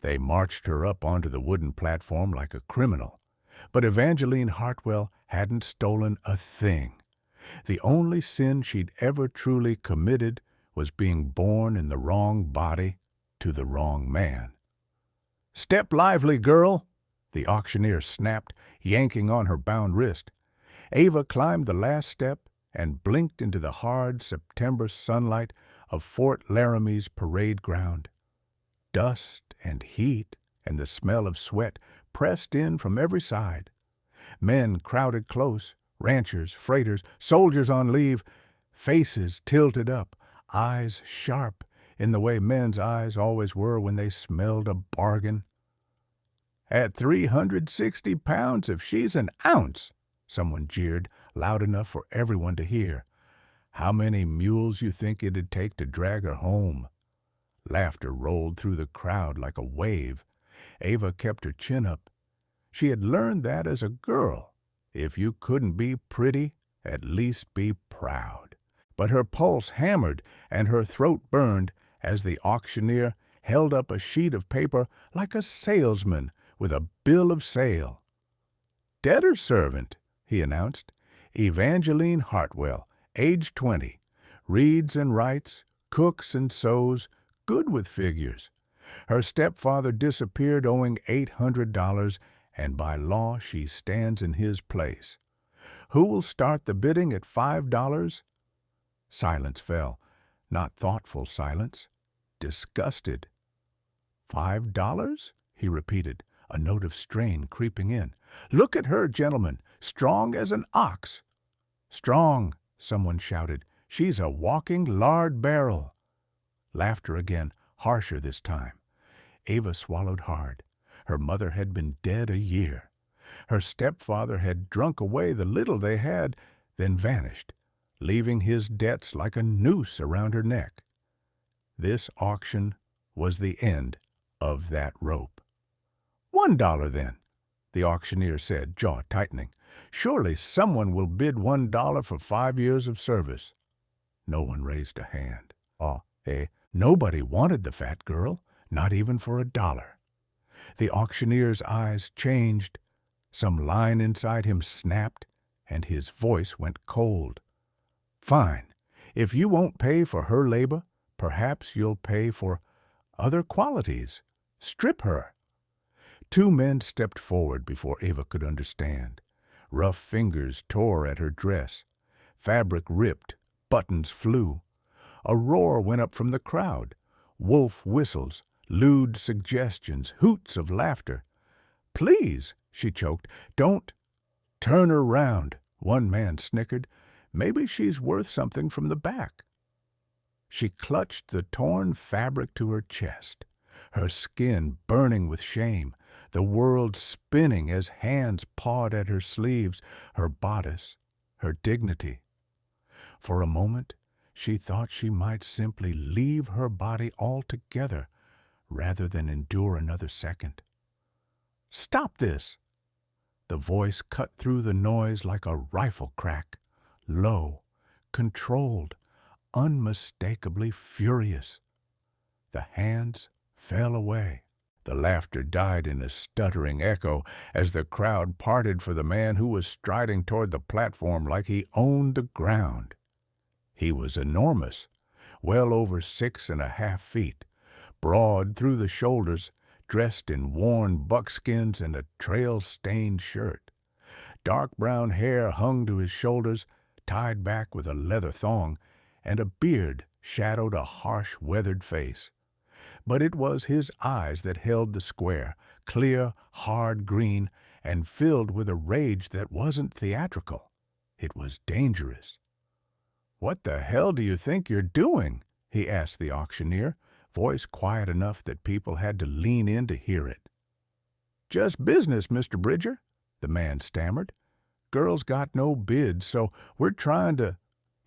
They marched her up onto the wooden platform like a criminal. But Evangeline Hartwell hadn't stolen a thing. The only sin she'd ever truly committed was being born in the wrong body to the wrong man. "Step lively, girl!" the auctioneer snapped, yanking on her bound wrist. Ava climbed the last step and blinked into the hard September sunlight of Fort Laramie's parade ground. Dust and heat and the smell of sweat pressed in from every side. Men crowded close, ranchers, freighters, soldiers on leave, faces tilted up, eyes sharp in the way men's eyes always were when they smelled a bargain. "At 360 pounds if she's an ounce," someone jeered, loud enough for everyone to hear. "How many mules you think it'd take to drag her home?" Laughter rolled through the crowd like a wave. Ava kept her chin up. She had learned that as a girl. If you couldn't be pretty, at least be proud. But her pulse hammered and her throat burned as the auctioneer held up a sheet of paper like a salesman with a bill of sale. "Debtor servant," he announced. "Evangeline Hartwell, age 20. Reads and writes, cooks and sews, good with figures. Her stepfather disappeared owing $800, and by law she stands in his place. Who will start the bidding at $5? Silence fell. Not thoughtful silence. Disgusted. $5? He repeated, a note of strain creeping in. "Look at her, gentlemen, strong as an ox." "Strong," someone shouted. "She's a walking lard barrel." Laughter again, harsher this time. Ava swallowed hard. Her mother had been dead a year. Her stepfather had drunk away the little they had, then vanished, leaving his debts like a noose around her neck. This auction was the end of that rope. $1 then, the auctioneer said, jaw tightening. "Surely someone will bid $1 for 5 years of service." No one raised a hand. Nobody wanted the fat girl, not even for $1. The auctioneer's eyes changed. Some line inside him snapped, and his voice went cold. "Fine. If you won't pay for her labor, perhaps you'll pay for other qualities. Strip her." 2 men stepped forward before Ava could understand. Rough fingers tore at her dress. Fabric ripped. Buttons flew. A roar went up from the crowd. Wolf whistles, lewd suggestions, hoots of laughter. "Please," she choked, "don't." "Turn her round," one man snickered. "Maybe she's worth something from the back." She clutched the torn fabric to her chest, her skin burning with shame, the world spinning as hands pawed at her sleeves, her bodice, her dignity. For a moment, she thought she might simply leave her body altogether rather than endure another second. "Stop this!" The voice cut through the noise like a rifle crack, low, controlled, unmistakably furious. The hands fell away. The laughter died in a stuttering echo as the crowd parted for the man who was striding toward the platform like he owned the ground. He was enormous, well over 6.5 feet, broad through the shoulders, dressed in worn buckskins and a trail-stained shirt. Dark brown hair hung to his shoulders, tied back with a leather thong, and a beard shadowed a harsh, weathered face. But it was his eyes that held the square, clear, hard green, and filled with a rage that wasn't theatrical. It was dangerous. "What the hell do you think you're doing?" he asked the auctioneer, voice quiet enough that people had to lean in to hear it. "Just business, Mr. Bridger," the man stammered. "Girl's got no bids, so we're trying to—"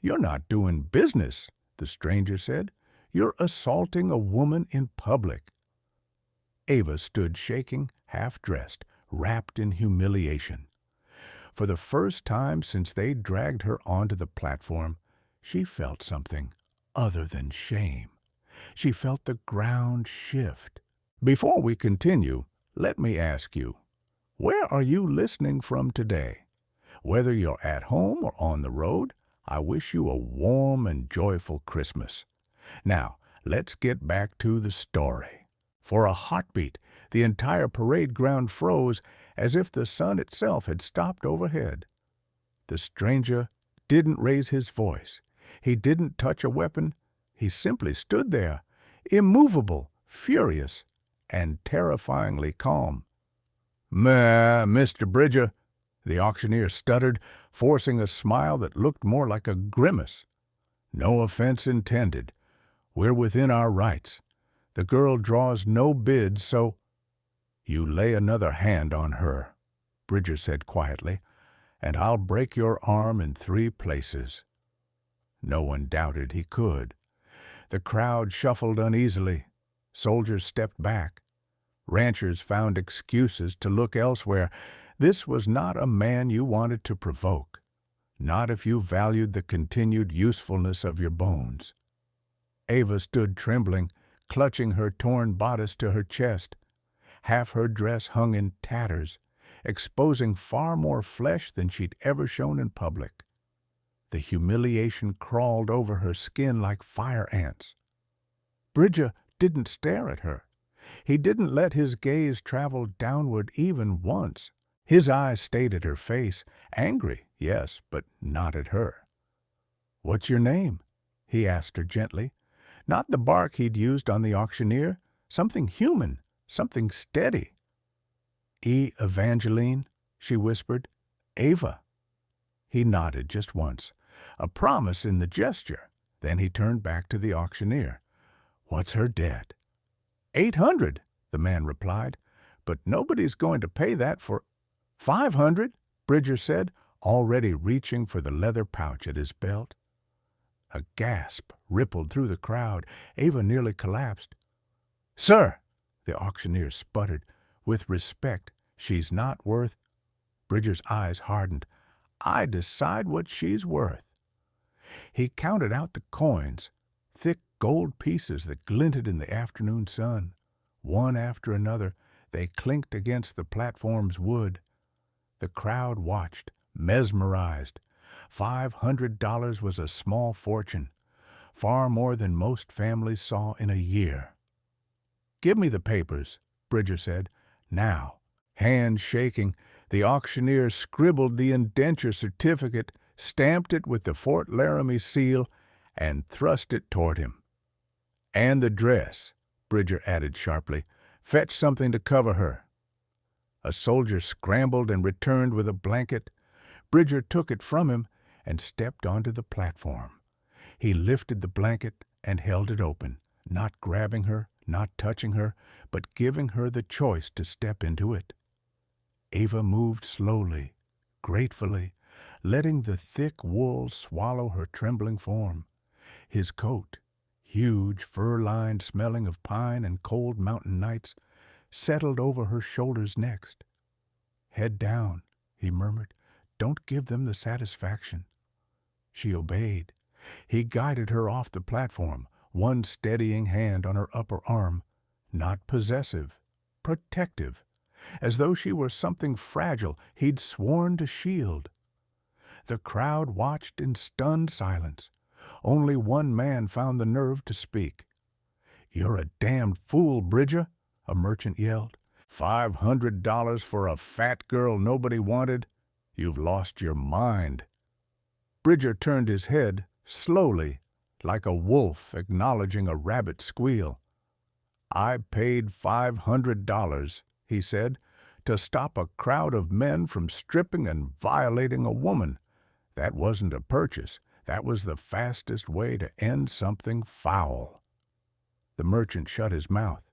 "You're not doing business," the stranger said. "You're assaulting a woman in public." Ava stood shaking, half-dressed, wrapped in humiliation. For the first time since they dragged her onto the platform, she felt something other than shame. She felt the ground shift, Before we continue, let me ask you, where are you listening from today? Whether you're at home or on the road, I wish you a warm and joyful Christmas. Now, let's get back to the story. For a heartbeat, the entire parade ground froze as if the sun itself had stopped overhead. The stranger didn't raise his voice. He didn't touch a weapon. He simply stood there, immovable, furious, and terrifyingly calm. Mr. Bridger," the auctioneer stuttered, forcing a smile that looked more like a grimace. "No offense intended. We're within our rights. The girl draws no bids, so—" "You lay another hand on her," Bridger said quietly, "and I'll break your arm in 3 places." No one doubted he could. The crowd shuffled uneasily. Soldiers stepped back. Ranchers found excuses to look elsewhere. This was not a man you wanted to provoke, not if you valued the continued usefulness of your bones. Ava stood trembling, clutching her torn bodice to her chest. Half her dress hung in tatters, exposing far more flesh than she'd ever shown in public. The humiliation crawled over her skin like fire ants. Bridger didn't stare at her. He didn't let his gaze travel downward even once. His eyes stayed at her face, angry, yes, but not at her. "What's your name?" he asked her gently. Not the bark he'd used on the auctioneer, something human, something steady. "Evangeline," she whispered. "Ava." He nodded just once, a promise in the gesture. Then he turned back to the auctioneer. "What's her debt?" 800, the man replied. "But nobody's going to pay that for—" 500, Bridger said, already reaching for the leather pouch at his belt. A gasp rippled through the crowd. Ava nearly collapsed. "Sir," the auctioneer sputtered, "with respect, she's not worth—" Bridger's eyes hardened. "I decide what she's worth." He counted out the coins, thick gold pieces that glinted in the afternoon sun. One after another, they clinked against the platform's wood. The crowd watched, mesmerized. $500 was a small fortune, far more than most families saw in a year. "Give me the papers," Bridger said. "Now." Hands shaking, the auctioneer scribbled the indenture certificate, stamped it with the Fort Laramie seal, and thrust it toward him. "And the dress," Bridger added sharply. "Fetch something to cover her." A soldier scrambled and returned with a blanket. Bridger took it from him and stepped onto the platform. He lifted the blanket and held it open, not grabbing her, not touching her, but giving her the choice to step into it. Ava moved slowly, gratefully, letting the thick wool swallow her trembling form. His coat, huge, fur-lined, smelling of pine and cold mountain nights, settled over her shoulders next. "Head down," he murmured. "Don't give them the satisfaction." She obeyed. He guided her off the platform, one steadying hand on her upper arm, not possessive, protective, as though she were something fragile he'd sworn to shield. The crowd watched in stunned silence. Only one man found the nerve to speak. "You're a damned fool, Bridger," a merchant yelled. $500 for a fat girl nobody wanted? You've lost your mind." Bridger turned his head, slowly, like a wolf acknowledging a rabbit's squeal. "I paid $500, he said, "to stop a crowd of men from stripping and violating a woman. That wasn't a purchase. That was the fastest way to end something foul." The merchant shut his mouth.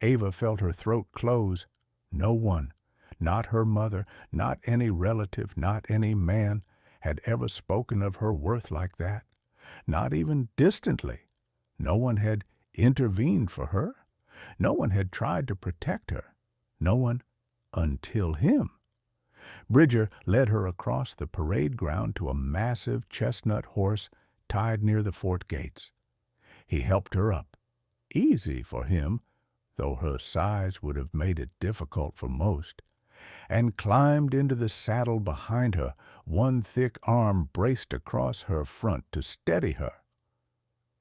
Ava felt her throat close. No one, not her mother, not any relative, not any man, had ever spoken of her worth like that. Not even distantly. No one had intervened for her. No one had tried to protect her. No one until him. Bridger led her across the parade ground to a massive chestnut horse tied near the fort gates. He helped her up. Easy for him, though her size would have made it difficult for most, and climbed into the saddle behind her, one thick arm braced across her front to steady her.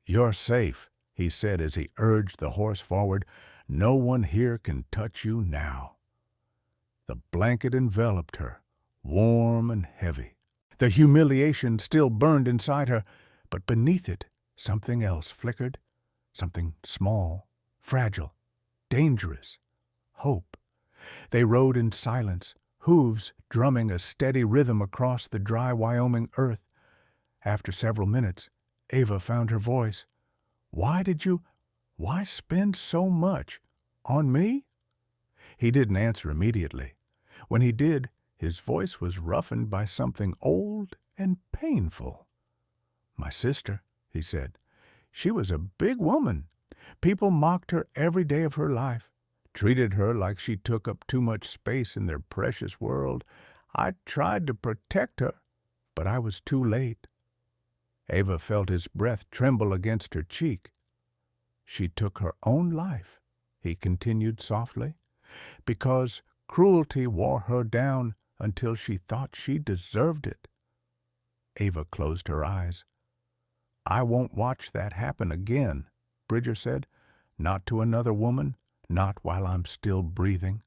"You're safe," he said as he urged the horse forward. "No one here can touch you now." The blanket enveloped her, warm and heavy. The humiliation still burned inside her, but beneath it something else flickered, something small, fragile, dangerous, hope. They rode in silence, hooves drumming a steady rhythm across the dry Wyoming earth. After several minutes, Ava found her voice. Why spend so much? On me?" He didn't answer immediately. When he did, his voice was roughened by something old and painful. "My sister," he said. "She was a big woman. People mocked her every day of her life, treated her like she took up too much space in their precious world. I tried to protect her, but I was too late." Ava felt his breath tremble against her cheek. "She took her own life," he continued softly, "because cruelty wore her down until she thought she deserved it." Ava closed her eyes. "I won't watch that happen again," Bridger said. "Not to another woman, not while I'm still breathing."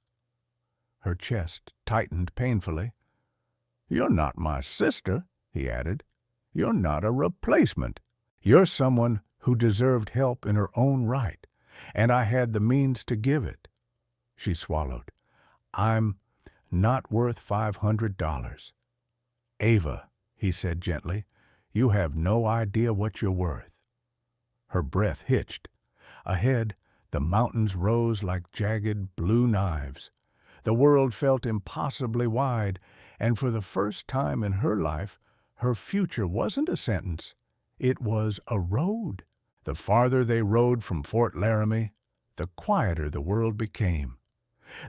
Her chest tightened painfully. "You're not my sister," he added. "You're not a replacement. You're someone who deserved help in her own right, and I had the means to give it." She swallowed. "I'm not worth $500. "Ava," he said gently, "you have no idea what you're worth." Her breath hitched. Ahead, the mountains rose like jagged blue knives. The world felt impossibly wide, and for the first time in her life, her future wasn't a sentence. It was a road. The farther they rode from Fort Laramie, the quieter the world became.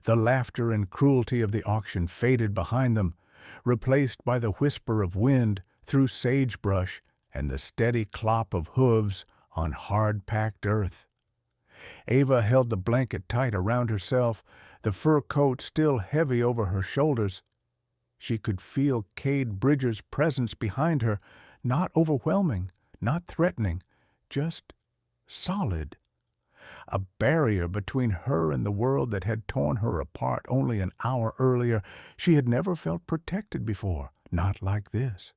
The laughter and cruelty of the auction faded behind them, replaced by the whisper of wind through sagebrush and the steady clop of hooves on hard-packed earth. Ava held the blanket tight around herself, the fur coat still heavy over her shoulders. She could feel Cade Bridger's presence behind her, not overwhelming, not threatening, just solid. A barrier between her and the world that had torn her apart only an hour earlier. She had never felt protected before, not like this.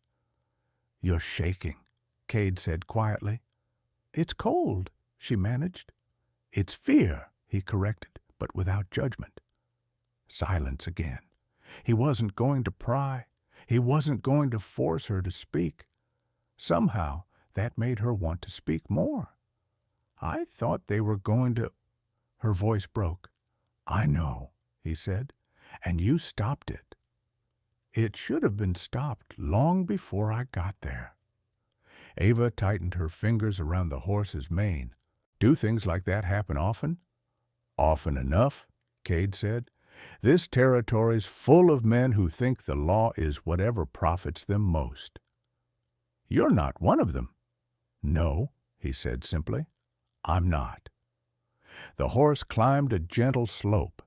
"You're shaking," Cade said quietly. "It's cold," she managed. "It's fear," he corrected, but without judgment. Silence again. He wasn't going to pry. He wasn't going to force her to speak. Somehow, that made her want to speak more. "I thought they were going to—" Her voice broke. "I know," he said, "and you stopped it." "It should have been stopped long before I got there." Ava tightened her fingers around the horse's mane. "Do things like that happen often?" "Often enough," Cade said. "This territory's full of men who think the law is whatever profits them most." "You're not one of them." "No," he said simply. "I'm not." The horse climbed a gentle slope,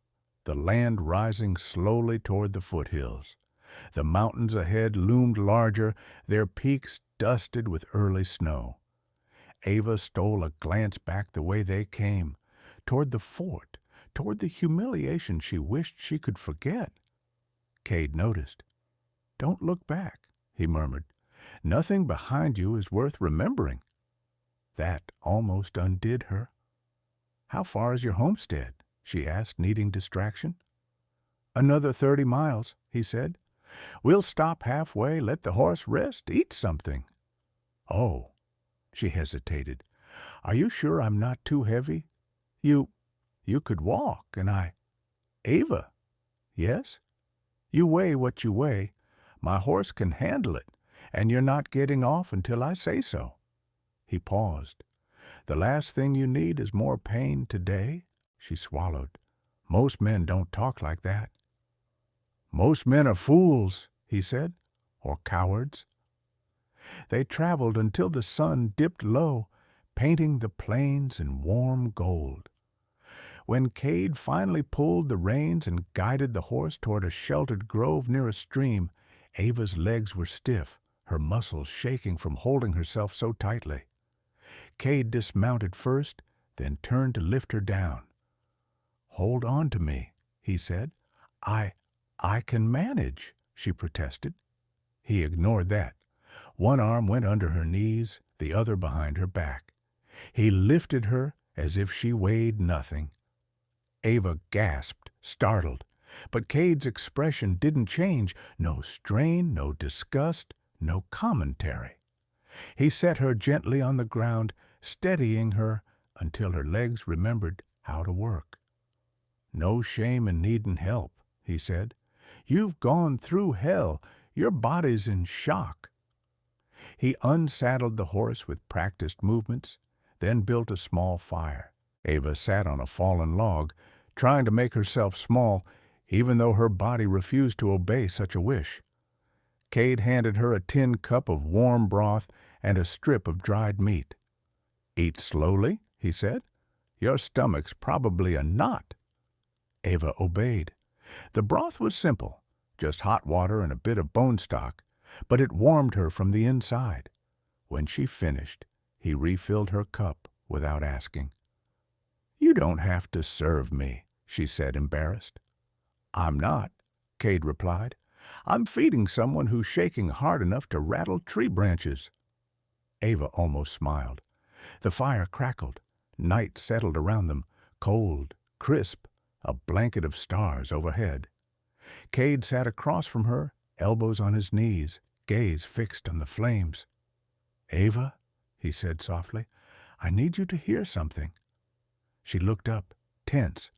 the land rising slowly toward the foothills. The mountains ahead loomed larger, their peaks dusted with early snow. Ava stole a glance back the way they came, toward the fort, toward the humiliation she wished she could forget. Cade noticed. "Don't look back," he murmured. "Nothing behind you is worth remembering." That almost undid her. "How far is your homestead?" she asked, needing distraction. "Another 30 miles, he said. "We'll stop halfway, let the horse rest, eat something." "Oh," she hesitated. "Are you sure I'm not too heavy? You could walk, and Ava." "Yes?" "You weigh what you weigh. My horse can handle it, and you're not getting off until I say so." He paused. "The last thing you need is more pain today?" She swallowed. "Most men don't talk like that." "Most men are fools," he said, "or cowards." They traveled until the sun dipped low, painting the plains in warm gold. When Cade finally pulled the reins and guided the horse toward a sheltered grove near a stream, Ava's legs were stiff, her muscles shaking from holding herself so tightly. Cade dismounted first, then turned to lift her down. "Hold on to me," he said. I can manage," she protested. He ignored that. One arm went under her knees, the other behind her back. He lifted her as if she weighed nothing. Ava gasped, startled, but Cade's expression didn't change. No strain, no disgust, no commentary. He set her gently on the ground, steadying her until her legs remembered how to work. "No shame in needing help," he said. "You've gone through hell. Your body's in shock." He unsaddled the horse with practiced movements, then built a small fire. Ava sat on a fallen log, trying to make herself small, even though her body refused to obey such a wish. Cade handed her a tin cup of warm broth and a strip of dried meat. "Eat slowly," he said. "Your stomach's probably a knot." Ava obeyed. The broth was simple, just hot water and a bit of bone stock, but it warmed her from the inside. When she finished, he refilled her cup without asking. "You don't have to serve me," she said, embarrassed. "I'm not," Cade replied. "I'm feeding someone who's shaking hard enough to rattle tree branches." Ava almost smiled. The fire crackled. Night settled around them, cold, crisp, a blanket of stars overhead. Cade sat across from her, elbows on his knees, gaze fixed on the flames. "Ava," he said softly, "I need you to hear something." She looked up, tense.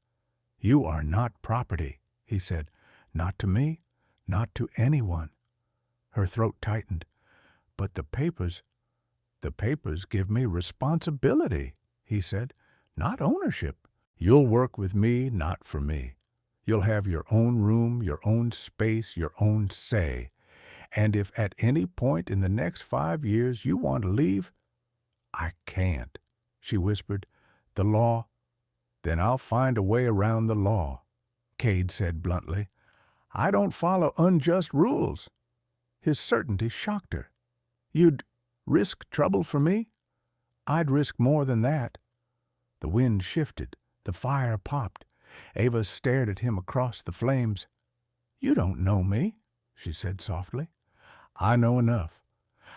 "You are not property," he said. "Not to me, not to anyone." Her throat tightened. "But the papers give me responsibility," he said, "not ownership. You'll work with me, not for me. You'll have your own room, your own space, your own say. And if at any point in the next 5 years you want to leave—" "I can't," she whispered. "The law—" "Then I'll find a way around the law," Cade said bluntly. "I don't follow unjust rules." His certainty shocked her. "You'd risk trouble for me?" "I'd risk more than that." The wind shifted. The fire popped. Ava stared at him across the flames. "You don't know me," she said softly. "I know enough.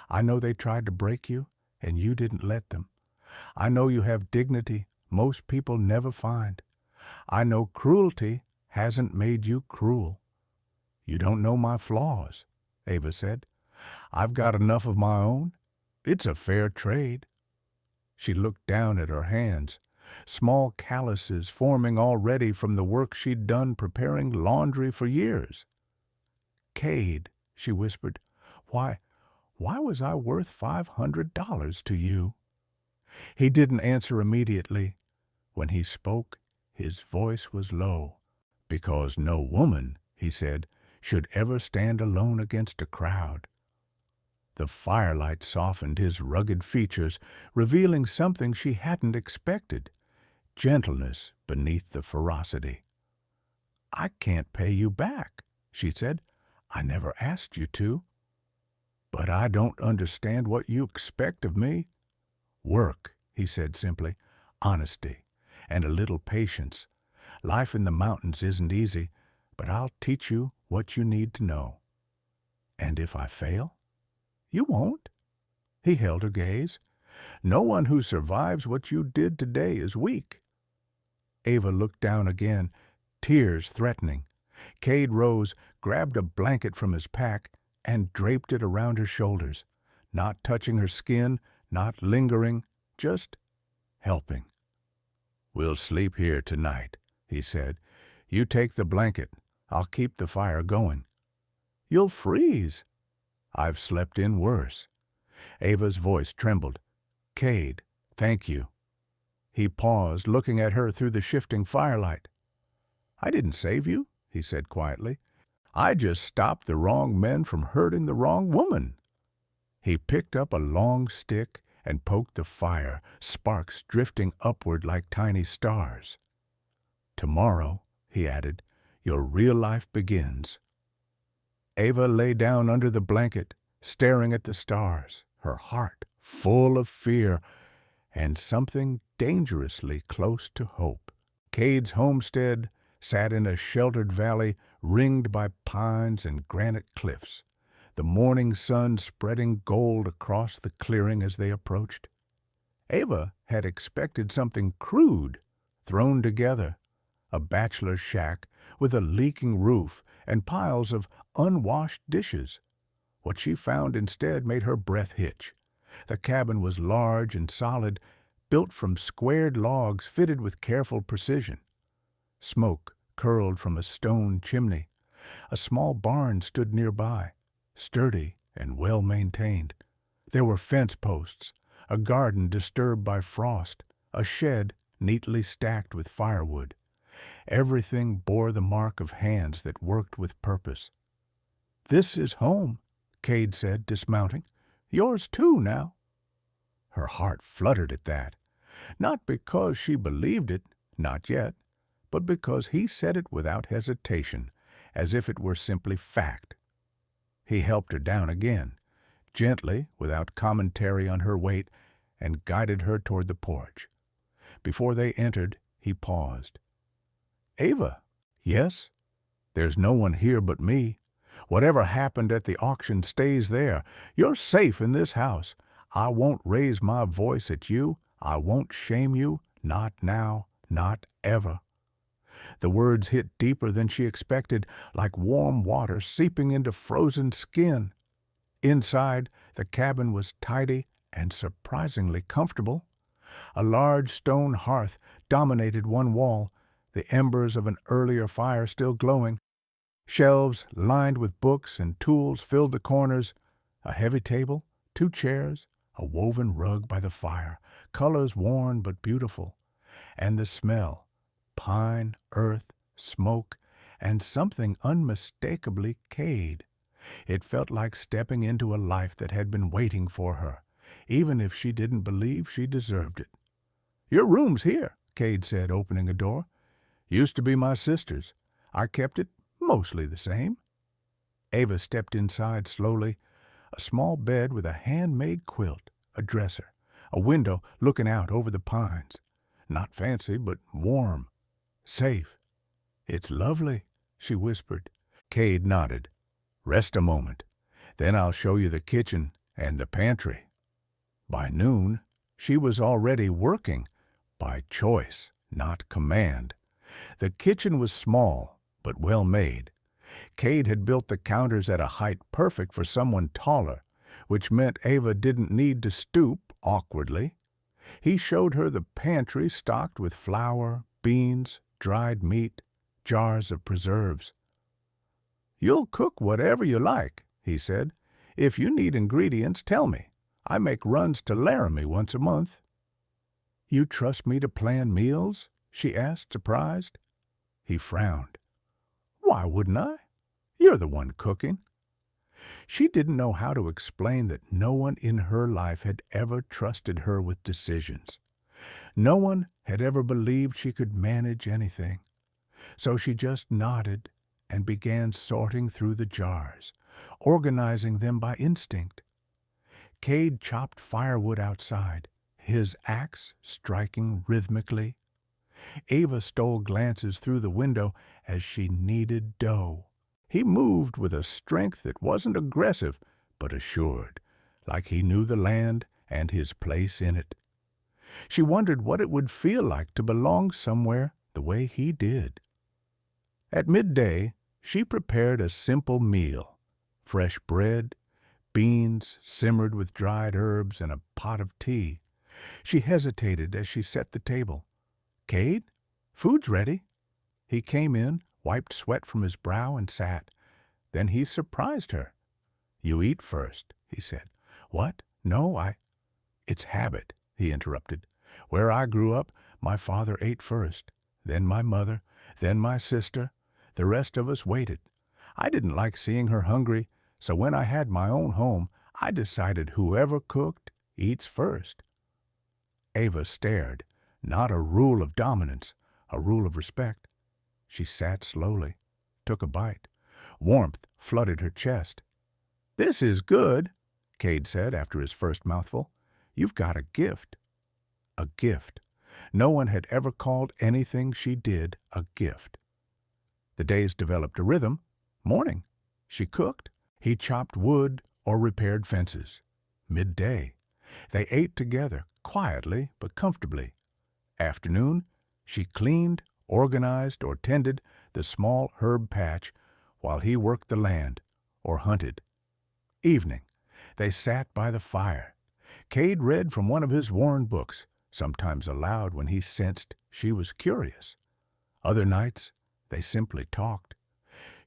I know they tried to break you, and you didn't let them. I know you have dignity most people never find. I know cruelty hasn't made you cruel." "You don't know my flaws," Ava said. "I've got enough of my own. It's a fair trade." She looked down at her hands, small calluses forming already from the work she'd done preparing laundry for years. "Cade," she whispered, why was I worth $500 to you?" He didn't answer immediately. When he spoke, his voice was low. "Because no woman," he said, "should ever stand alone against a crowd." The firelight softened his rugged features, revealing something she hadn't expected, gentleness beneath the ferocity. "I can't pay you back," she said. "I never asked you to." "But I don't understand what you expect of me." "Work," he said simply, "honesty, and a little patience. Life in the mountains isn't easy, but I'll teach you what you need to know." "And if I fail?" "You won't." He held her gaze. "No one who survives what you did today is weak." Ava looked down again, tears threatening. Cade rose, grabbed a blanket from his pack, and draped it around her shoulders, not touching her skin, not lingering, just helping. "We'll sleep here tonight," he said. "You take the blanket. I'll keep the fire going." "You'll freeze." "I've slept in worse." Ava's voice trembled. "Cade, thank you." He paused, looking at her through the shifting firelight. "I didn't save you," he said quietly. "I just stopped the wrong men from hurting the wrong woman." He picked up a long stick and poked the fire, sparks drifting upward like tiny stars. Tomorrow, he added, your real life begins. Ava lay down under the blanket, staring at the stars, her heart full of fear and something dangerously close to hope. Cade's homestead sat in a sheltered valley ringed by pines and granite cliffs, the morning sun spreading gold across the clearing as they approached. Ava had expected something crude, thrown together, a bachelor shack with a leaking roof and piles of unwashed dishes. What she found instead made her breath hitch. The cabin was large and solid, built from squared logs fitted with careful precision. Smoke curled from a stone chimney. A small barn stood nearby, sturdy and well-maintained. There were fence posts, a garden disturbed by frost, a shed neatly stacked with firewood. Everything bore the mark of hands that worked with purpose. "This is home," Cade said, dismounting. "Yours too, now." Her heart fluttered at that, not because she believed it, not yet, but because he said it without hesitation, as if it were simply fact. He helped her down again, gently, without commentary on her weight, and guided her toward the porch. Before they entered, he paused. "Ava." "Yes?" "There's no one here but me. Whatever happened at the auction stays there. You're safe in this house. I won't raise my voice at you. I won't shame you. Not now. Not ever." The words hit deeper than she expected, like warm water seeping into frozen skin. Inside, the cabin was tidy and surprisingly comfortable. A large stone hearth dominated one wall, the embers of an earlier fire still glowing. Shelves lined with books and tools filled the corners. A heavy table, 2 chairs, a woven rug by the fire, colors worn but beautiful. And the smell, pine, earth, smoke, and something unmistakably Cade. It felt like stepping into a life that had been waiting for her, even if she didn't believe she deserved it. "Your room's here," Cade said, opening a door. "Used to be my sister's. I kept it mostly the same." Ava stepped inside slowly. A small bed with a handmade quilt, a dresser, a window looking out over the pines. Not fancy, but warm. Safe. "It's lovely," she whispered. Cade nodded. "Rest a moment. Then I'll show you the kitchen and the pantry." By noon, she was already working, by choice, not command. The kitchen was small, but well made. Cade had built the counters at a height perfect for someone taller, which meant Ava didn't need to stoop awkwardly. He showed her the pantry stocked with flour, beans, dried meat, jars of preserves. "You'll cook whatever you like," he said. "If you need ingredients, tell me. I make runs to Laramie once a month." "You trust me to plan meals?" she asked, surprised. He frowned. "Why wouldn't I? You're the one cooking." She didn't know how to explain that no one in her life had ever trusted her with decisions. No one had ever believed she could manage anything. So she just nodded and began sorting through the jars, organizing them by instinct. Cade chopped firewood outside, his axe striking rhythmically. Ava stole glances through the window as she kneaded dough. He moved with a strength that wasn't aggressive, but assured, like he knew the land and his place in it. She wondered what it would feel like to belong somewhere the way he did. At midday, she prepared a simple meal: fresh bread, beans simmered with dried herbs, and a pot of tea. She hesitated as she set the table. "Cade, food's ready." He came in, wiped sweat from his brow, and sat. Then he surprised her. "You eat first," he said. "What? No, It's habit," he interrupted. "Where I grew up, my father ate first, then my mother, then my sister. The rest of us waited. I didn't like seeing her hungry, so when I had my own home, I decided whoever cooked eats first." Ava stared. Not a rule of dominance, a rule of respect. She sat slowly, took a bite. Warmth flooded her chest. "This is good," Cade said after his first mouthful. "You've got a gift." A gift. No one had ever called anything she did a gift. The days developed a rhythm. Morning, she cooked. He chopped wood or repaired fences. Midday, they ate together, quietly but comfortably. Afternoon, she cleaned, organized, or tended the small herb patch while he worked the land or hunted. Evening, they sat by the fire. Cade read from one of his worn books, sometimes aloud when he sensed she was curious. Other nights, they simply talked.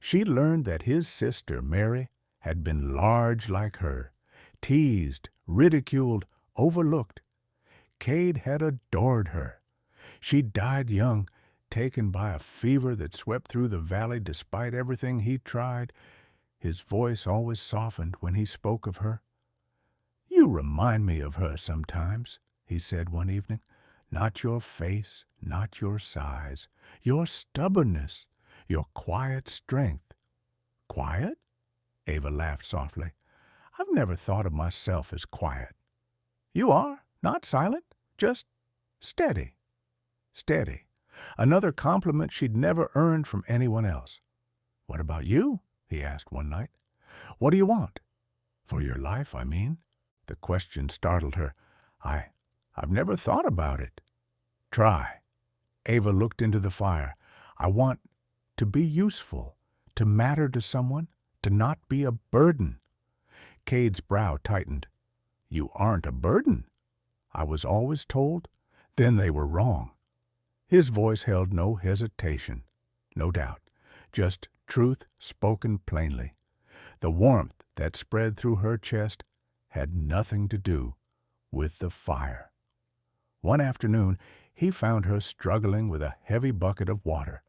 She learned that his sister, Mary, had been large like her, teased, ridiculed, overlooked. Cade had adored her. She died young, taken by a fever that swept through the valley despite everything he tried. His voice always softened when he spoke of her. "You remind me of her sometimes," he said one evening. "Not your face, not your size, your stubbornness, your quiet strength." "Quiet?" Ava laughed softly. "I've never thought of myself as quiet." "You are, not silent, just steady." Steady. Another compliment she'd never earned from anyone else. "What about you?" he asked one night. "What do you want?" "For your life, I mean." The question startled her. I've never thought about it." "Try." Ava looked into the fire. "I want to be useful, to matter to someone, to not be a burden." Cade's brow tightened. "You aren't a burden." "I was always told." Then they were wrong. His voice held no hesitation, no doubt, just truth spoken plainly. The warmth that spread through her chest had nothing to do with the fire. One afternoon, he found her struggling with a heavy bucket of water.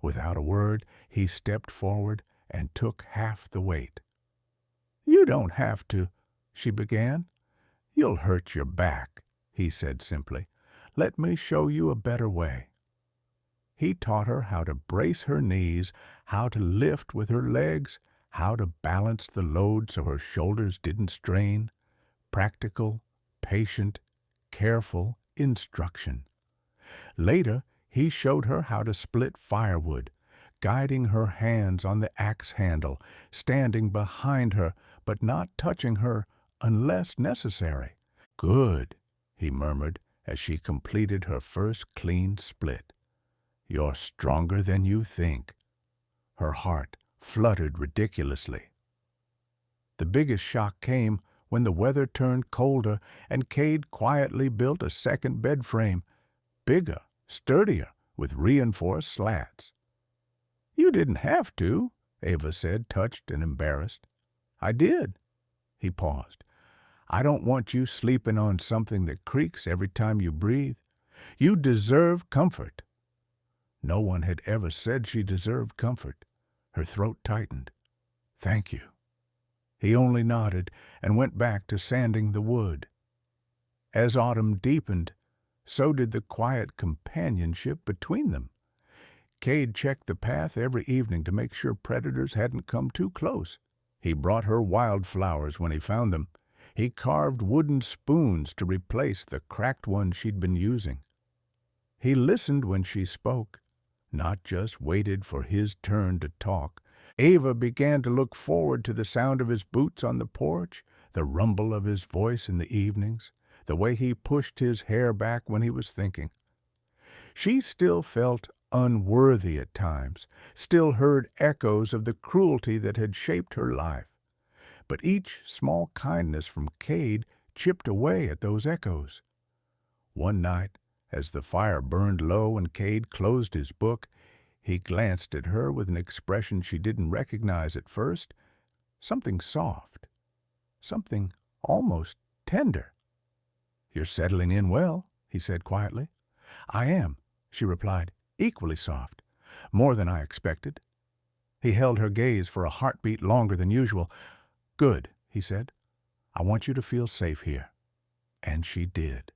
Without a word, he stepped forward and took half the weight. "You don't have to," she began. "You'll hurt your back," he said simply. "Let me show you a better way." He taught her how to brace her knees, how to lift with her legs, how to balance the load so her shoulders didn't strain. Practical, patient, careful instruction. Later, he showed her how to split firewood, guiding her hands on the axe handle, standing behind her, but not touching her unless necessary. "Good," he murmured as she completed her first clean split. "You're stronger than you think." Her heart fluttered ridiculously. The biggest shock came when the weather turned colder and Cade quietly built a second bed frame, bigger, sturdier, with reinforced slats. "You didn't have to," Ava said, touched and embarrassed. "I did." He paused. "I don't want you sleeping on something that creaks every time you breathe. You deserve comfort." No one had ever said she deserved comfort. Her throat tightened. "Thank you." He only nodded and went back to sanding the wood. As autumn deepened, so did the quiet companionship between them. Cade checked the path every evening to make sure predators hadn't come too close. He brought her wildflowers when he found them. He carved wooden spoons to replace the cracked ones she'd been using. He listened when she spoke, not just waited for his turn to talk. Ava began to look forward to the sound of his boots on the porch, the rumble of his voice in the evenings, the way he pushed his hair back when he was thinking. She still felt unworthy at times, still heard echoes of the cruelty that had shaped her life. But each small kindness from Cade chipped away at those echoes. One night, as the fire burned low and Cade closed his book, he glanced at her with an expression she didn't recognize at first, something soft, something almost tender. "You're settling in well," he said quietly. "I am," she replied, equally soft, "more than I expected." He held her gaze for a heartbeat longer than usual. "Good," he said. "I want you to feel safe here." And she did.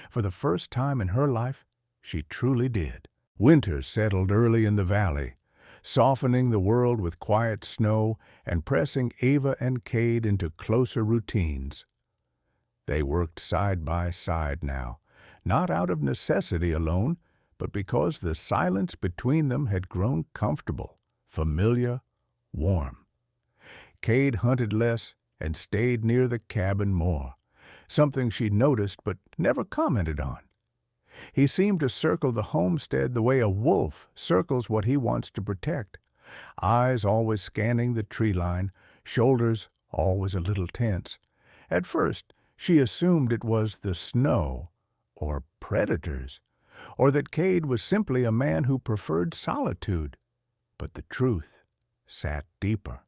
For the first time in her life, she truly did. Winter settled early in the valley, softening the world with quiet snow and pressing Ava and Cade into closer routines. They worked side by side now, not out of necessity alone, but because the silence between them had grown comfortable, familiar, warm. Cade hunted less and stayed near the cabin more, something she noticed but never commented on. He seemed to circle the homestead the way a wolf circles what he wants to protect, eyes always scanning the tree line, shoulders always a little tense. At first, she assumed it was the snow, or predators, or that Cade was simply a man who preferred solitude. But the truth sat deeper.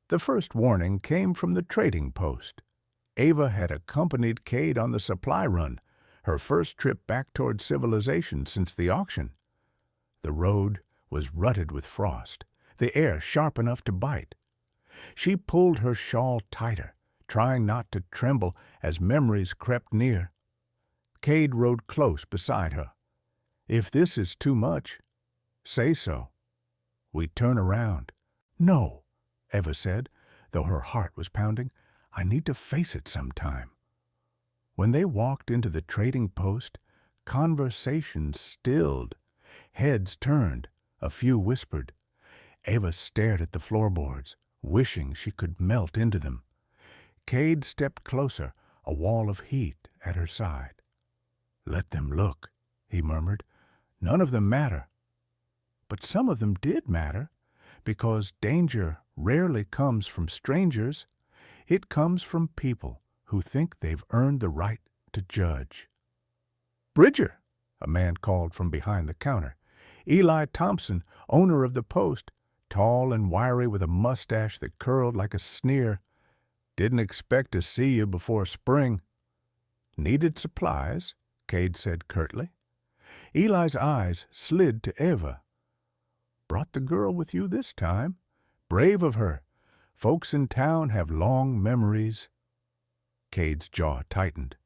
The first warning came from the trading post. Ava had accompanied Cade on the supply run, her first trip back toward civilization since the auction. The road was rutted with frost, the air sharp enough to bite. She pulled her shawl tighter, trying not to tremble as memories crept near. Cade rode close beside her. "If this is too much, say so." We turn around. "No," Eva said, though her heart was pounding. "I need to face it sometime." When they walked into the trading post, conversation stilled. Heads turned, a few whispered. Eva stared at the floorboards, wishing she could melt into them. Cade stepped closer, a wall of heat at her side. "Let them look," he murmured. "None of them matter." But some of them did matter, because danger rarely comes from strangers. It comes from people who think they've earned the right to judge. "Bridger," a man called from behind the counter. Eli Thompson, owner of the post, tall and wiry with a mustache that curled like a sneer. "Didn't expect to see you before spring." "Needed supplies," Cade said curtly. Eli's eyes slid to Eva. "Brought the girl with you this time. Brave of her. Folks in town have long memories." Cade's jaw tightened.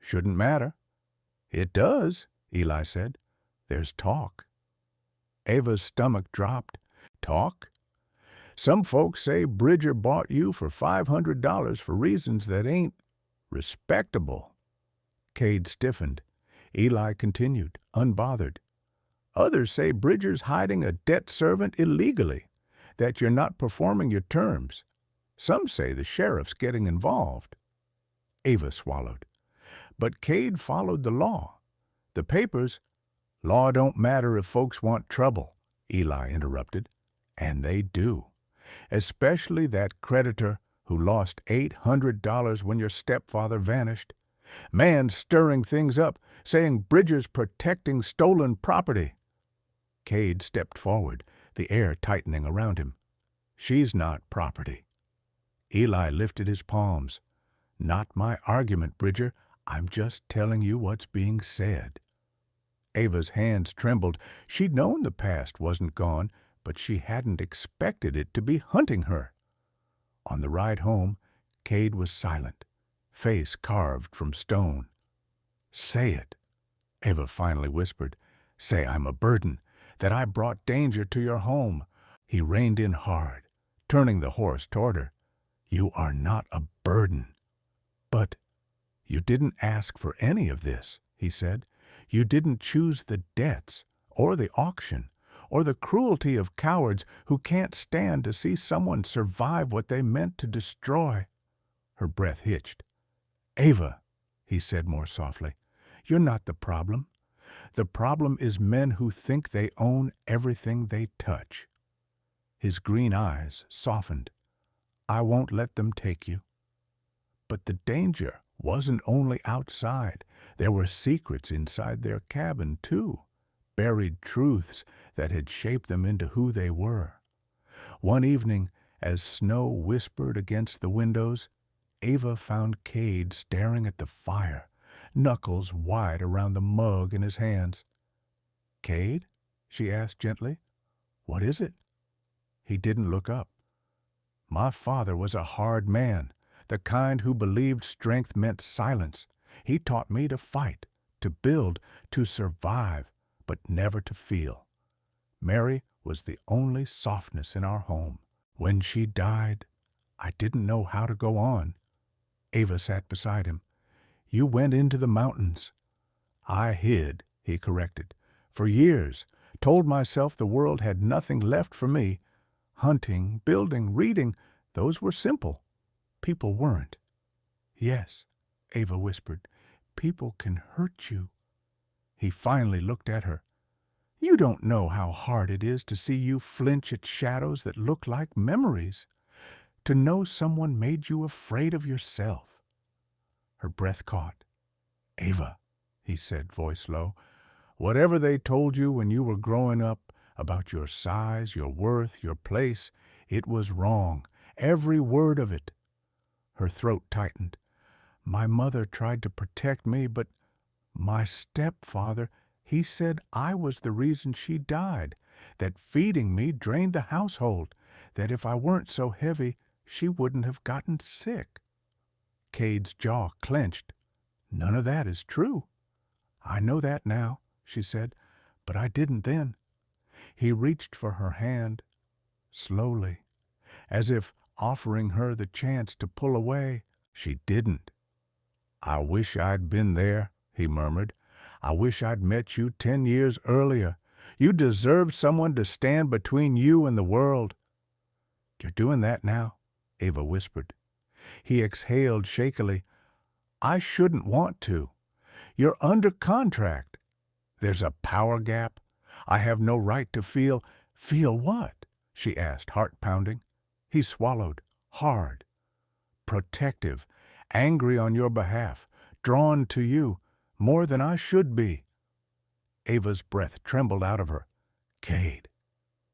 "Shouldn't matter." "It does," Eli said. "There's talk." Ava's stomach dropped. "Talk? Some folks say Bridger bought you for $500 for reasons that ain't respectable." Cade stiffened. Eli continued, unbothered. "Others say Bridger's hiding a debt servant illegally, that you're not performing your terms. Some say the sheriff's getting involved." Ava swallowed. "But Cade followed the law. The papers—" "Law don't matter if folks want trouble," Eli interrupted. "And they do. Especially that creditor who lost $800 when your stepfather vanished. Man's stirring things up, saying Bridger's protecting stolen property." Cade stepped forward, the air tightening around him. "She's not property." Eli lifted his palms. "Not my argument, Bridger. I'm just telling you what's being said." Ava's hands trembled. She'd known the past wasn't gone, but she hadn't expected it to be hunting her. On the ride home, Cade was silent, face carved from stone. "Say it," Ava finally whispered. "Say I'm a burden, that I brought danger to your home." He reined in hard, turning the horse toward her. "You are not a burden." "But you didn't ask for any of this," he said. "You didn't choose the debts, or the auction, or the cruelty of cowards who can't stand to see someone survive what they meant to destroy." Her breath hitched. "Ava," he said more softly, "you're not the problem. The problem is men who think they own everything they touch." His green eyes softened. "I won't let them take you." But the danger wasn't only outside. There were secrets inside their cabin, too, buried truths that had shaped them into who they were. One evening, as snow whispered against the windows, Ava found Cade staring at the fire, knuckles wide around the mug in his hands. "Cade?" she asked gently. "What is it?" He didn't look up. "My father was a hard man, the kind who believed strength meant silence. He taught me to fight, to build, to survive. but never to feel. Mary was the only softness in our home. When she died, I didn't know how to go on. Ava sat beside him. You went into the mountains. I hid, he corrected. For years, told myself the world had nothing left for me. Hunting, building, reading, those were simple. People weren't. Yes, Ava whispered. People can hurt you. He finally looked at her. You don't know how hard it is to see you flinch at shadows that look like memories. To know someone made you afraid of yourself. Her breath caught. Ava, he said, voice low, whatever they told you when you were growing up about your size, your worth, your place, it was wrong. Every word of it. Her throat tightened. My mother tried to protect me, but my stepfather, he said I was the reason she died, that feeding me drained the household, that if I weren't so heavy, she wouldn't have gotten sick. Cade's jaw clenched. None of that is true. I know that now, she said, but I didn't then. He reached for her hand, slowly, as if offering her the chance to pull away. She didn't. I wish I'd been there, he murmured. I wish I'd met you 10 years earlier. You deserved someone to stand between you and the world. You're doing that now, Ava whispered. He exhaled shakily. I shouldn't want to. You're under contract. There's a power gap. I have no right to feel. Feel what? She asked, heart pounding. He swallowed, hard. Protective, angry on your behalf, drawn to you, more than I should be. Ava's breath trembled out of her. Cade.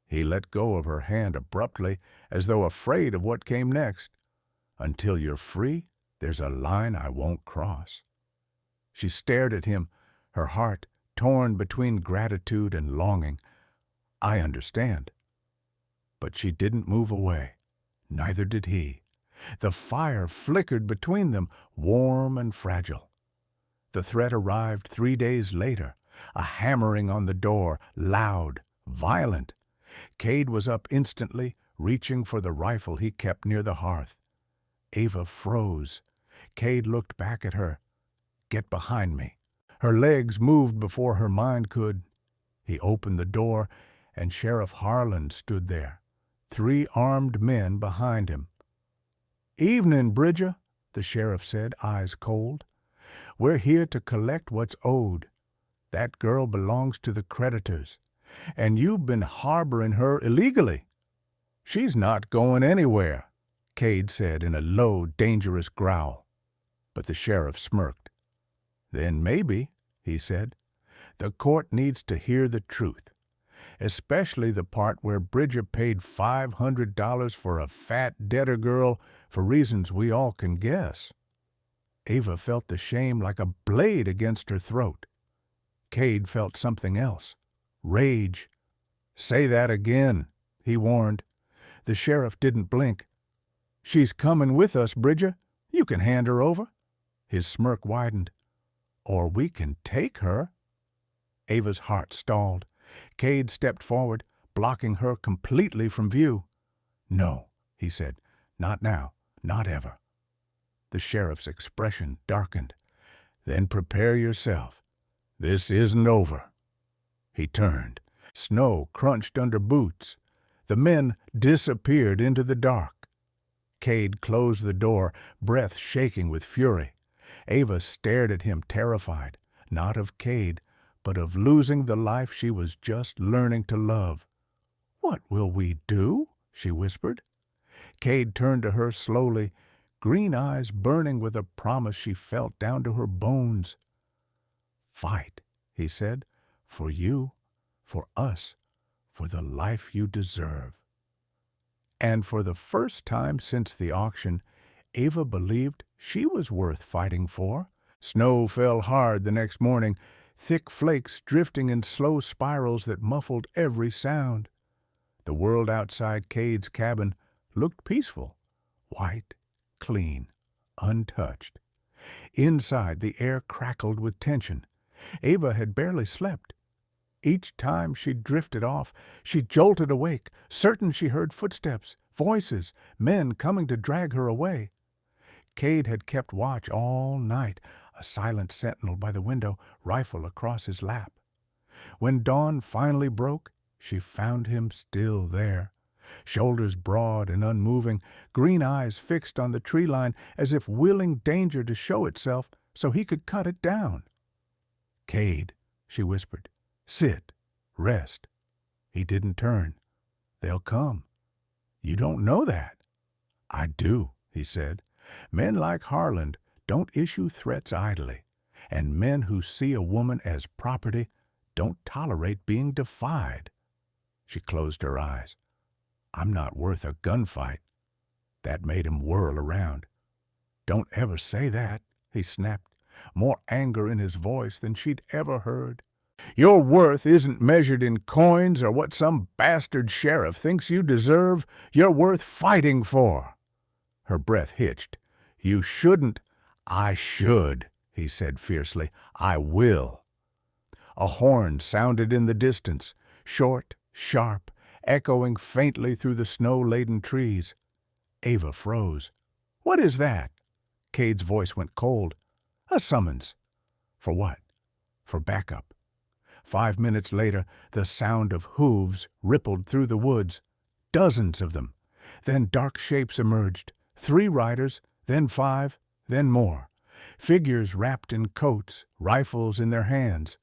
He let go of her hand abruptly, as though afraid of what came next. Until you're free, there's a line I won't cross. She stared at him, her heart torn between gratitude and longing. I understand. But she didn't move away. Neither did he. The fire flickered between them, warm and fragile. The threat arrived 3 days later, a hammering on the door, loud, violent. Cade was up instantly, reaching for the rifle he kept near the hearth. Ava froze. Cade looked back at her. Get behind me. Her legs moved before her mind could. He opened the door, and Sheriff Harlan stood there, 3 armed men behind him. Evening, Bridger, the sheriff said, eyes cold. We're here to collect what's owed. That girl belongs to the creditors, and you've been harboring her illegally. She's not going anywhere, Cade said in a low, dangerous growl. But the sheriff smirked. Then maybe, he said, the court needs to hear the truth, especially the part where Bridger paid $500 for a fat debtor girl for reasons we all can guess. Ava felt the shame like a blade against her throat. Cade felt something else, rage. Say that again, he warned. The sheriff didn't blink. She's coming with us, Bridger. You can hand her over. His smirk widened. Or we can take her. Ava's heart stalled. Cade stepped forward, blocking her completely from view. No, he said, not now, not ever. The sheriff's expression darkened. Then prepare yourself. This isn't over. He turned. Snow crunched under boots. The men disappeared into the dark. Cade closed the door, breath shaking with fury. Ava stared at him terrified, not of Cade, but of losing the life she was just learning to love. What will we do? She whispered. Cade turned to her slowly, green eyes burning with a promise she felt down to her bones. Fight, he said, for you, for us, for the life you deserve. And for the first time since the auction, Ava believed she was worth fighting for. Snow fell hard the next morning, thick flakes drifting in slow spirals that muffled every sound. The world outside Cade's cabin looked peaceful, white, clean, untouched. Inside, the air crackled with tension. Ava had barely slept. Each time she drifted off, she jolted awake, certain she heard footsteps, voices, men coming to drag her away. Cade had kept watch all night, a silent sentinel by the window, rifle across his lap. When dawn finally broke, she found him still there, shoulders broad and unmoving, green eyes fixed on the tree line as if willing danger to show itself so he could cut it down. "Cade," she whispered, "sit, rest." He didn't turn. "They'll come." "You don't know that." "I do," he said. "Men like Harland don't issue threats idly, and men who see a woman as property don't tolerate being defied." She closed her eyes. "I'm not worth a gunfight." That made him whirl around. "Don't ever say that," he snapped, more anger in his voice than she'd ever heard. "Your worth isn't measured in coins or what some bastard sheriff thinks you deserve. You're worth fighting for." Her breath hitched. "You shouldn't." "I should," he said fiercely. "I will." A horn sounded in the distance, short, sharp, echoing faintly through the snow-laden trees. Ava froze. "What is that?" Cade's voice went cold. "A summons." "For what?" "For backup." 5 minutes later, the sound of hooves rippled through the woods. Dozens of them. Then dark shapes emerged. 3 riders, then 5, then more. Figures wrapped in coats, rifles in their hands.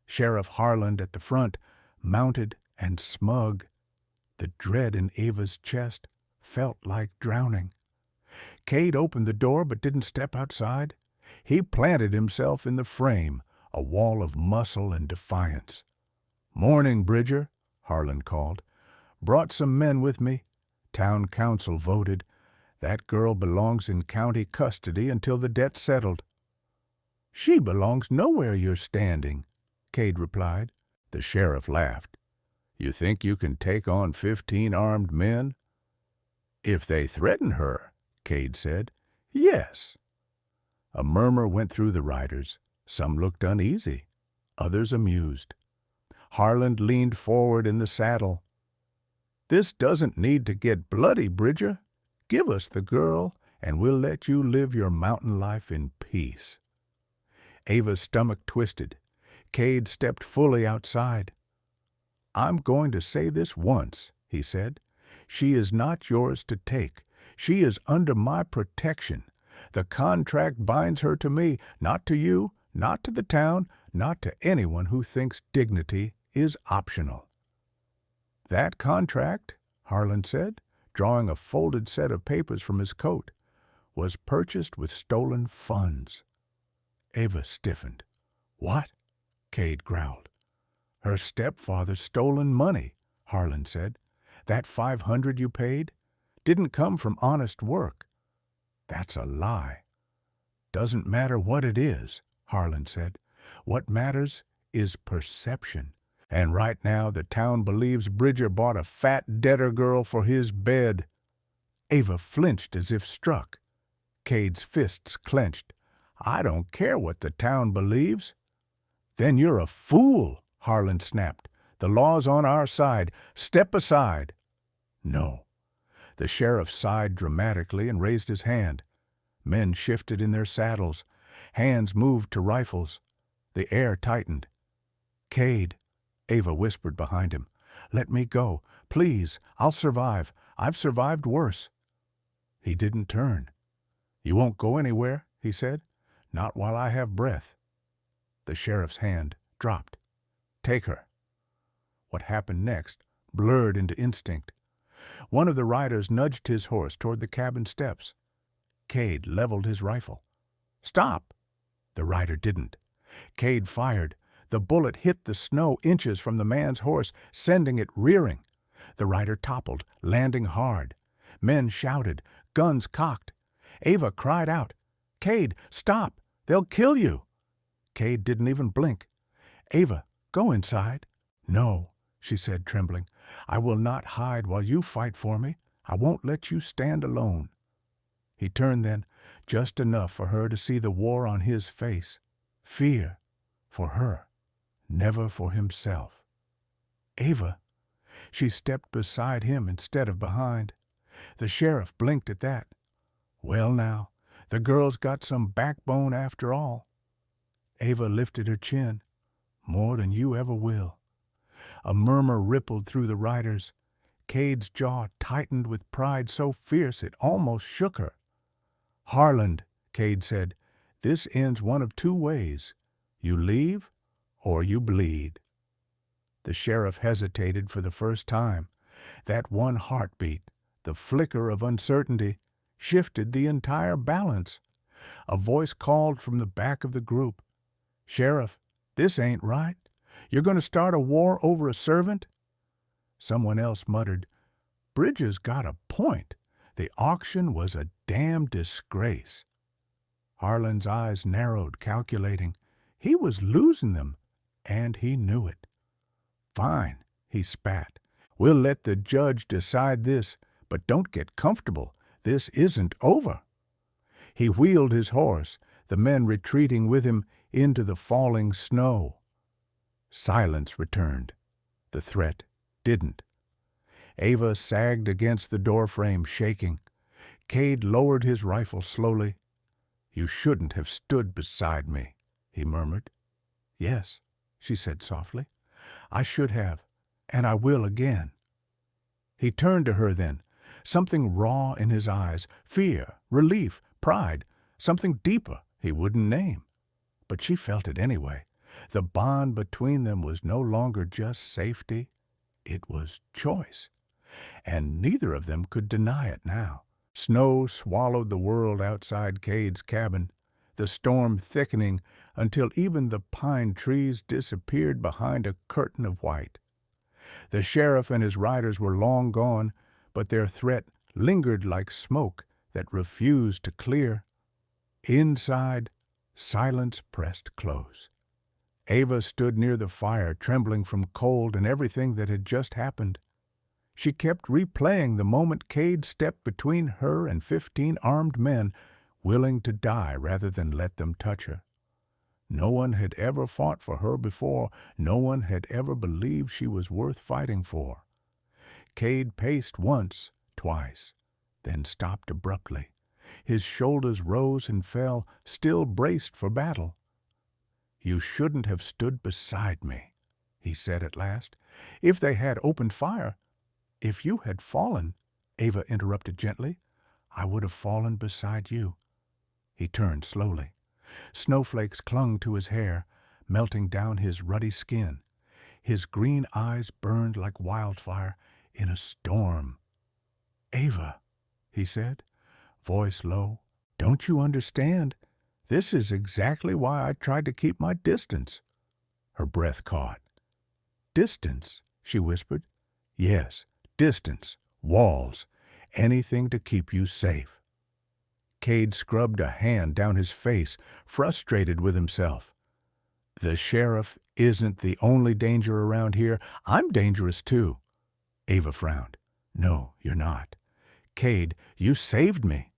Sheriff Harland at the front, mounted and smug. The dread in Ava's chest felt like drowning. Cade opened the door but didn't step outside. He planted himself in the frame, a wall of muscle and defiance. "Morning, Bridger," Harland called. "Brought some men with me. Town council voted. That girl belongs in county custody until the debt's settled." "She belongs nowhere you're standing," Cade replied. The sheriff laughed. "You think you can take on 15 armed men?" "If they threaten her," Cade said. "Yes." A murmur went through the riders. Some looked uneasy, others amused. Harland leaned forward in the saddle. "This doesn't need to get bloody, Bridger. Give us the girl, and we'll let you live your mountain life in peace." Ava's stomach twisted. Cade stepped fully outside. "I'm going to say this once," he said. "She is not yours to take. She is under my protection. The contract binds her to me, not to you, not to the town, not to anyone who thinks dignity is optional." "That contract," Harland said, drawing a folded set of papers from his coat, "was purchased with stolen funds." Ava stiffened. "What?" Cade growled. "Her stepfather's stolen money," Harland said. "That 500 you paid didn't come from honest work." "That's a lie." "Doesn't matter what it is," Harland said. "What matters is perception. And right now the town believes Bridger bought a fat debtor girl for his bed." Ava flinched as if struck. Cade's fists clenched. "I don't care what the town believes." "Then you're a fool," Harland snapped. "The law's on our side. Step aside." "No." The sheriff sighed dramatically and raised his hand. Men shifted in their saddles. Hands moved to rifles. The air tightened. "Cade," Ava whispered behind him. "Let me go. Please, I'll survive. I've survived worse." He didn't turn. "You won't go anywhere," he said. "Not while I have breath." The sheriff's hand dropped. "Take her." What happened next blurred into instinct. One of the riders nudged his horse toward the cabin steps. Cade leveled his rifle. "Stop!" The rider didn't. Cade fired. The bullet hit the snow inches from the man's horse, sending it rearing. The rider toppled, landing hard. Men shouted, guns cocked. Ava cried out, "Cade, stop! They'll kill you!" Cade didn't even blink. "Ava, go inside." "No," she said, trembling. "I will not hide while you fight for me. I won't let you stand alone." He turned then, just enough for her to see the war on his face. Fear for her, never for himself. Ava! She stepped beside him instead of behind. The sheriff blinked at that. Well now, the girl's got some backbone after all. Ava lifted her chin. More than you ever will. A murmur rippled through the riders. Cade's jaw tightened with pride so fierce it almost shook her. Harland, Cade said, this ends one of two ways. You leave or you bleed. The sheriff hesitated for the first time. That one heartbeat, the flicker of uncertainty, shifted the entire balance. A voice called from the back of the group. Sheriff, this ain't right. You're going to start a war over a servant? Someone else muttered, Bridges got a point. The auction was a damn disgrace. Harlan's eyes narrowed, calculating. He was losing them, and he knew it. Fine, he spat. We'll let the judge decide this, but don't get comfortable. This isn't over. He wheeled his horse, the men retreating with him into the falling snow. Silence returned. The threat didn't. Ava sagged against the doorframe, shaking. Cade lowered his rifle slowly. You shouldn't have stood beside me, he murmured. Yes, she said softly. I should have, and I will again. He turned to her then, something raw in his eyes, fear, relief, pride, something deeper he wouldn't name. But she felt it anyway. The bond between them was no longer just safety, it was choice. And neither of them could deny it now. Snow swallowed the world outside Cade's cabin, the storm thickening until even the pine trees disappeared behind a curtain of white. The sheriff and his riders were long gone, but their threat lingered like smoke that refused to clear. Inside, silence pressed close. Ava stood near the fire, trembling from cold and everything that had just happened. She kept replaying the moment Cade stepped between her and 15 armed men, willing to die rather than let them touch her. No one had ever fought for her before. No one had ever believed she was worth fighting for. Cade paced once, twice, then stopped abruptly. His shoulders rose and fell, still braced for battle. You shouldn't have stood beside me, he said at last. If they had opened fire, if you had fallen, Ava interrupted gently, I would have fallen beside you. He turned slowly. Snowflakes clung to his hair, melting down his ruddy skin. His green eyes burned like wildfire in a storm. Ava, he said, voice low, don't you understand? This is exactly why I tried to keep my distance. Her breath caught. Distance, she whispered. Yes, distance, walls, anything to keep you safe. Cade scrubbed a hand down his face, frustrated with himself. The sheriff isn't the only danger around here. I'm dangerous too. Ava frowned. No, you're not. Cade, you saved me.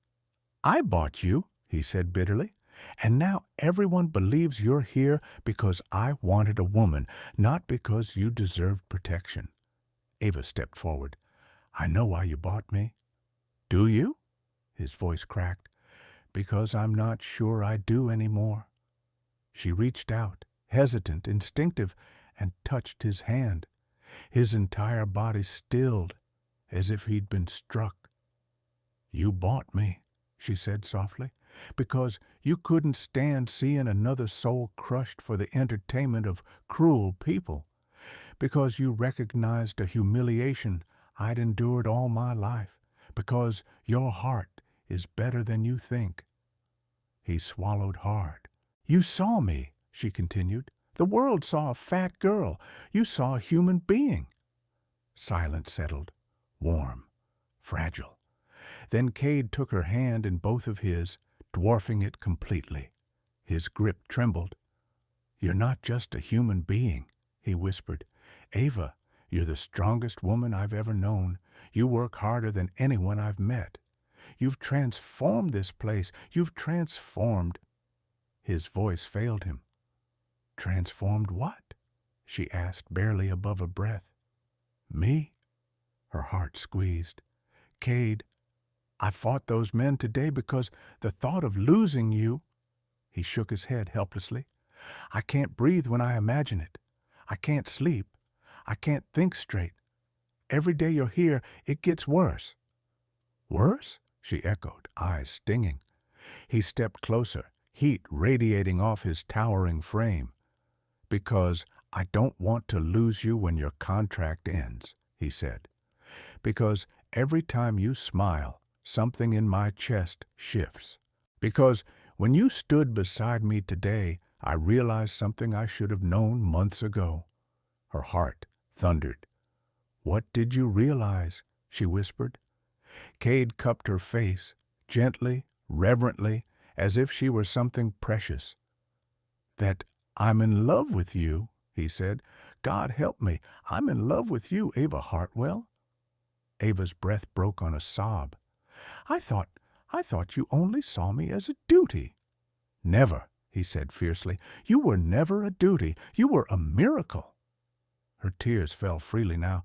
I bought you, he said bitterly. And now everyone believes you're here because I wanted a woman, not because you deserved protection. Ava stepped forward. I know why you bought me. Do you? His voice cracked. Because I'm not sure I do anymore. She reached out, hesitant, instinctive, and touched his hand. His entire body stilled, as if he'd been struck. You bought me, she said softly, because you couldn't stand seeing another soul crushed for the entertainment of cruel people, because you recognized a humiliation I'd endured all my life, because your heart is better than you think. He swallowed hard. You saw me, she continued. The world saw a fat girl. You saw a human being. Silence settled, warm, fragile. Then Cade took her hand in both of his, dwarfing it completely. His grip trembled. You're not just a human being, he whispered. Ava, you're the strongest woman I've ever known. You work harder than anyone I've met. You've transformed this place. You've transformed. His voice failed him. Transformed what? she asked, barely above a breath. Me? Her heart squeezed. Cade, I fought those men today because the thought of losing you. He shook his head helplessly. I can't breathe when I imagine it. I can't sleep. I can't think straight. Every day you're here, it gets worse. Worse? She echoed, eyes stinging. He stepped closer, heat radiating off his towering frame. Because I don't want to lose you when your contract ends, he said. Because every time you smile, something in my chest shifts. Because when you stood beside me today, I realized something I should have known months ago. Her heart thundered. What did you realize? She whispered. Cade cupped her face, gently, reverently, as if she were something precious. That I'm in love with you, he said. God help me, I'm in love with you, Ava Hartwell. Ava's breath broke on a sob. I thought you only saw me as a duty. Never, he said fiercely. You were never a duty. You were a miracle. Her tears fell freely now.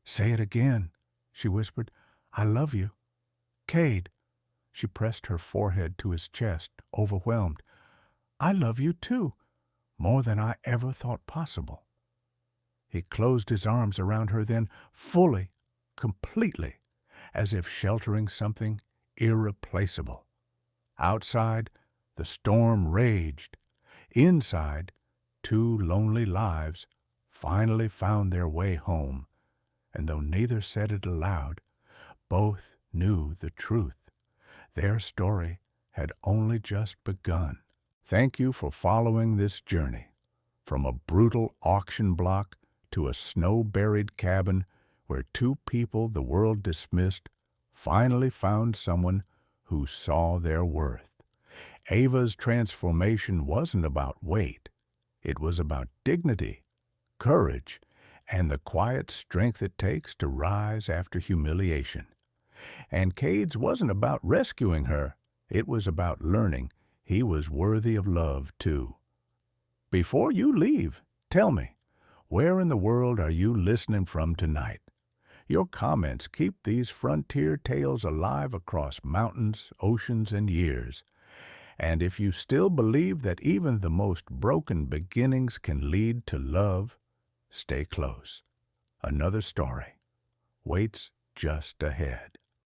Say it again, she whispered. I love you. Cade. She pressed her forehead to his chest, overwhelmed. I love you too, more than I ever thought possible. He closed his arms around her then, fully, completely, as if sheltering something irreplaceable. Outside, the storm raged. Inside, two lonely lives finally found their way home, and though neither said it aloud, both knew the truth. Their story had only just begun. Thank you for following this journey, from a brutal auction block to a snow-buried cabin where two people the world dismissed finally found someone who saw their worth. Ava's transformation wasn't about weight. It was about dignity, courage, and the quiet strength it takes to rise after humiliation. And Cade's wasn't about rescuing her. It was about learning he was worthy of love, too. Before you leave, tell me, where in the world are you listening from tonight? Your comments keep these frontier tales alive across mountains, oceans, and years. And if you still believe that even the most broken beginnings can lead to love, stay close. Another story waits just ahead.